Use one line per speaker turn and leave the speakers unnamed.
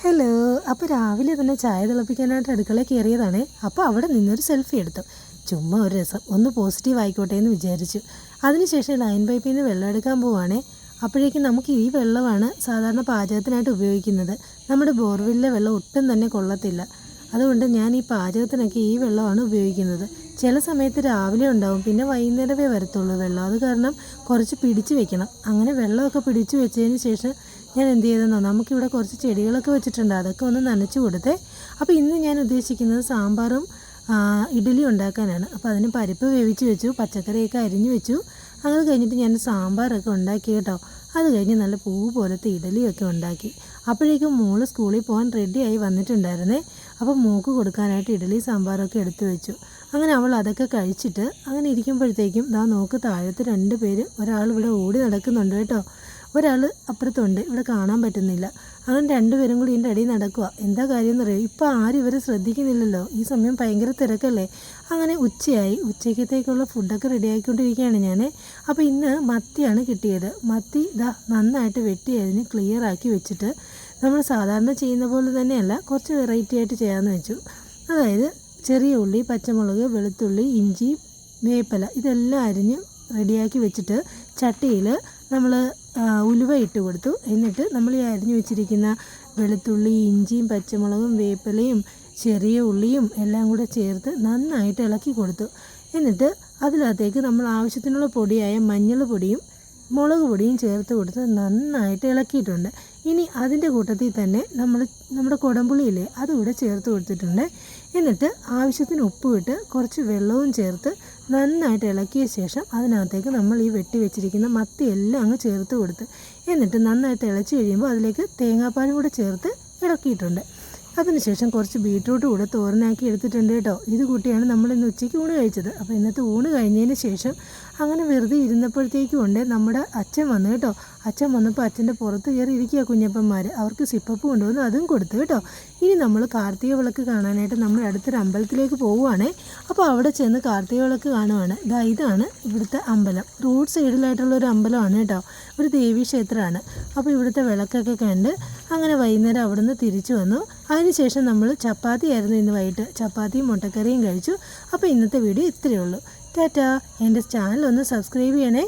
Hello. അപ്പോൾ രാവിലെ തന്നെ ചായ തിളപ്പിക്കാനായിട്ട് അടുക്കളയിൽ കയറിയതാണേ. അപ്പോൾ അവിടെ നിന്നൊരു സെൽഫി എടുത്തു. ചുമ്മാ ഒരു രസം, ഒന്ന് പോസിറ്റീവ് ആയിക്കോട്ടെ എന്ന് വിചാരിച്ചു. അതിനുശേഷം ലൈൻ പൈപ്പിൽ നിന്ന് വെള്ളം എടുക്കാൻ പോവുകയാണേ. അപ്പോഴേക്കും നമുക്ക് ഈ വെള്ളമാണ് സാധാരണ പാചകത്തിനായിട്ട് ഉപയോഗിക്കുന്നത്. നമ്മുടെ ബോർവെല്ലിലെ വെള്ളം ഒട്ടും തന്നെ കൊള്ളത്തില്ല. അതുകൊണ്ട് ഞാൻ ഈ പാചകത്തിനൊക്കെ ഈ വെള്ളമാണ് ഉപയോഗിക്കുന്നത്. ചില സമയത്ത് രാവിലെ ഉണ്ടാവും, പിന്നെ വൈകുന്നേരമേ വരത്തുള്ളൂ വെള്ളം. അത് കാരണം കുറച്ച് പിടിച്ച് വെക്കണം. അങ്ങനെ വെള്ളമൊക്കെ പിടിച്ച് വെച്ചതിന് ശേഷം ഞാൻ എന്ത് ചെയ്തെന്നോ, നമുക്കിവിടെ കുറച്ച് ചെടികളൊക്കെ വെച്ചിട്ടുണ്ട്, അതൊക്കെ ഒന്ന് നനച്ച് കൊടുത്തേ. അപ്പോൾ ഇന്ന് ഞാൻ ഉദ്ദേശിക്കുന്നത് സാമ്പാറും ഇഡ്ഡലി ഉണ്ടാക്കാനാണ്. അപ്പോൾ അതിന് പരിപ്പ് വേവിച്ച് വെച്ചു, പച്ചക്കറിയൊക്കെ അരിഞ്ഞു വെച്ചു. അത് കഴിഞ്ഞിട്ട് ഞാൻ സാമ്പാറൊക്കെ ഉണ്ടാക്കി കേട്ടോ. അത് കഴിഞ്ഞ് നല്ല പൂ പോലത്തെ ഇഡ്ഡലിയൊക്കെ ഉണ്ടാക്കി. അപ്പോഴേക്കും മോള് സ്കൂളിൽ പോകാൻ റെഡിയായി വന്നിട്ടുണ്ടായിരുന്നേ. അപ്പോൾ മോൾക്ക് കൊടുക്കാനായിട്ട് ഇഡ്ഡലി സാമ്പാറൊക്കെ എടുത്തു വെച്ചു. അങ്ങനെ അവൾ അതൊക്കെ കഴിച്ചിട്ട് അങ്ങനെ ഇരിക്കുമ്പോഴത്തേക്കും നോക്ക്, താഴത്ത് 2 പേര്, ഒരാൾ ഇവിടെ ഓടി നടക്കുന്നുണ്ട് കേട്ടോ, ഒരാൾ അപ്പുറത്തുണ്ട്, ഇവിടെ കാണാൻ പറ്റുന്നില്ല. അങ്ങനെ 2 പേരും കൂടി ഇതിൻ്റെ അടിയിൽ നടക്കുക. എന്താ കാര്യം എന്നറിയോ, ഇപ്പോൾ ആരും ഇവരെ ശ്രദ്ധിക്കുന്നില്ലല്ലോ, ഈ സമയം ഭയങ്കര തിരക്കല്ലേ. അങ്ങനെ ഉച്ചയായി, ഉച്ചയ്ക്കത്തേക്കുള്ള ഫുഡൊക്കെ റെഡിയാക്കിക്കൊണ്ടിരിക്കുകയാണ് ഞാൻ. അപ്പോൾ ഇന്ന് മത്തിയാണ് കിട്ടിയത്. മത്തി നന്നായിട്ട് വെട്ടി അതിന് ക്ലിയർ ആക്കി വെച്ചിട്ട് നമ്മൾ സാധാരണ ചെയ്യുന്ന പോലെ തന്നെയല്ല, കുറച്ച് വെറൈറ്റി ആയിട്ട് ചെയ്യാമെന്ന് വെച്ചു. അതായത് ചെറിയ ഉള്ളി, പച്ചമുളക്, വെളുത്തുള്ളി, ഇഞ്ചി, വേപ്പില ഇതെല്ലാം അരിഞ്ഞ് റെഡിയാക്കി വെച്ചിട്ട് ചട്ടിയിൽ നമ്മൾ ഉലുവ ഇട്ട് കൊടുത്തു. എന്നിട്ട് നമ്മൾ ഈ അരിഞ്ഞു വെച്ചിരിക്കുന്ന വെളുത്തുള്ളി, ഇഞ്ചിയും, പച്ചമുളകും, വേപ്പിലയും, ചെറിയ ഉള്ളിയും എല്ലാം കൂടെ ചേർത്ത് നന്നായിട്ട് ഇളക്കി കൊടുത്തു. എന്നിട്ട് അതിനകത്തേക്ക് നമ്മൾ ആവശ്യത്തിനുള്ള പൊടിയായ മഞ്ഞൾ പൊടിയും മുളക് പൊടിയും ചേർത്ത് കൊടുത്ത് നന്നായിട്ട് ഇളക്കിയിട്ടുണ്ട്. ഇനി അതിൻ്റെ കൂട്ടത്തിൽ തന്നെ നമ്മുടെ കുടംപുളിയില്ലേ, അതുകൂടെ ചേർത്ത് കൊടുത്തിട്ടുണ്ട്. എന്നിട്ട് ആവശ്യത്തിന് ഉപ്പുമിട്ട് കുറച്ച് വെള്ളവും ചേർത്ത് നന്നായിട്ട് ഇളക്കിയ ശേഷം അതിനകത്തേക്ക് നമ്മൾ ഈ വെട്ടി വെച്ചിരിക്കുന്ന മത്തി എല്ലാം അങ്ങ് ചേർത്ത് കൊടുത്ത് എന്നിട്ട് നന്നായിട്ട് ഇളച്ച് കഴിയുമ്പോൾ അതിലേക്ക് തേങ്ങാപ്പാലും കൂടെ ചേർത്ത് ഇളക്കിയിട്ടുണ്ട്. അതിനുശേഷം കുറച്ച് ബീട്രൂട്ട് കൂടെ തോരനാക്കി എടുത്തിട്ടുണ്ട് കേട്ടോ. ഇത് കൂട്ടിയാണ് നമ്മൾ ഇന്ന് ഉച്ചയ്ക്ക് ഊണ് കഴിച്ചത്. അപ്പോൾ ഇന്നത്തെ ഊണ് കഴിഞ്ഞതിന് ശേഷം അങ്ങനെ വെറുതെ ഇരുന്നപ്പോഴത്തേക്കും ഉണ്ട് നമ്മുടെ അച്ഛൻ വന്നു കേട്ടോ. അച്ഛൻ വന്നപ്പോൾ അച്ഛൻ്റെ പുറത്ത് കയറി ഇരിക്കുക കുഞ്ഞപ്പന്മാർ. അവർക്ക് സിപ്പപ്പ് കൊണ്ടുവന്ന് അതും കൊടുത്തു കേട്ടോ. ഇനി നമ്മൾ കാർത്തിക വിളക്ക് കാണാനായിട്ട് നമ്മൾ അടുത്തൊരു അമ്പലത്തിലേക്ക് പോവുകയാണേ. അപ്പോൾ അവിടെ ചെന്ന് കാർത്തിക വിളക്ക് കാണുവാണ്. ഇതാണ് ഇവിടുത്തെ അമ്പലം. റോഡ് സൈഡിലായിട്ടുള്ള ഒരു അമ്പലമാണ് കേട്ടോ, ഒരു ദേവീക്ഷേത്രമാണ്. അപ്പോൾ ഇവിടുത്തെ വിളക്കൊക്കെ കണ്ട് അങ്ങനെ വൈകുന്നേരം അവിടെ നിന്ന് തിരിച്ചു വന്നു. അതിനുശേഷം നമ്മൾ ചപ്പാത്തി ആയിരുന്നു ഇന്ന് വൈകിട്ട്, ചപ്പാത്തിയും മുട്ടക്കറിയും കഴിച്ചു. അപ്പോൾ ഇന്നത്തെ വീഡിയോ ഇത്രയേ ഉള്ളൂ. ടാറ്റാ. എൻ്റെ ചാനൽ ഒന്ന് സബ്സ്ക്രൈബ് ചെയ്യണേ.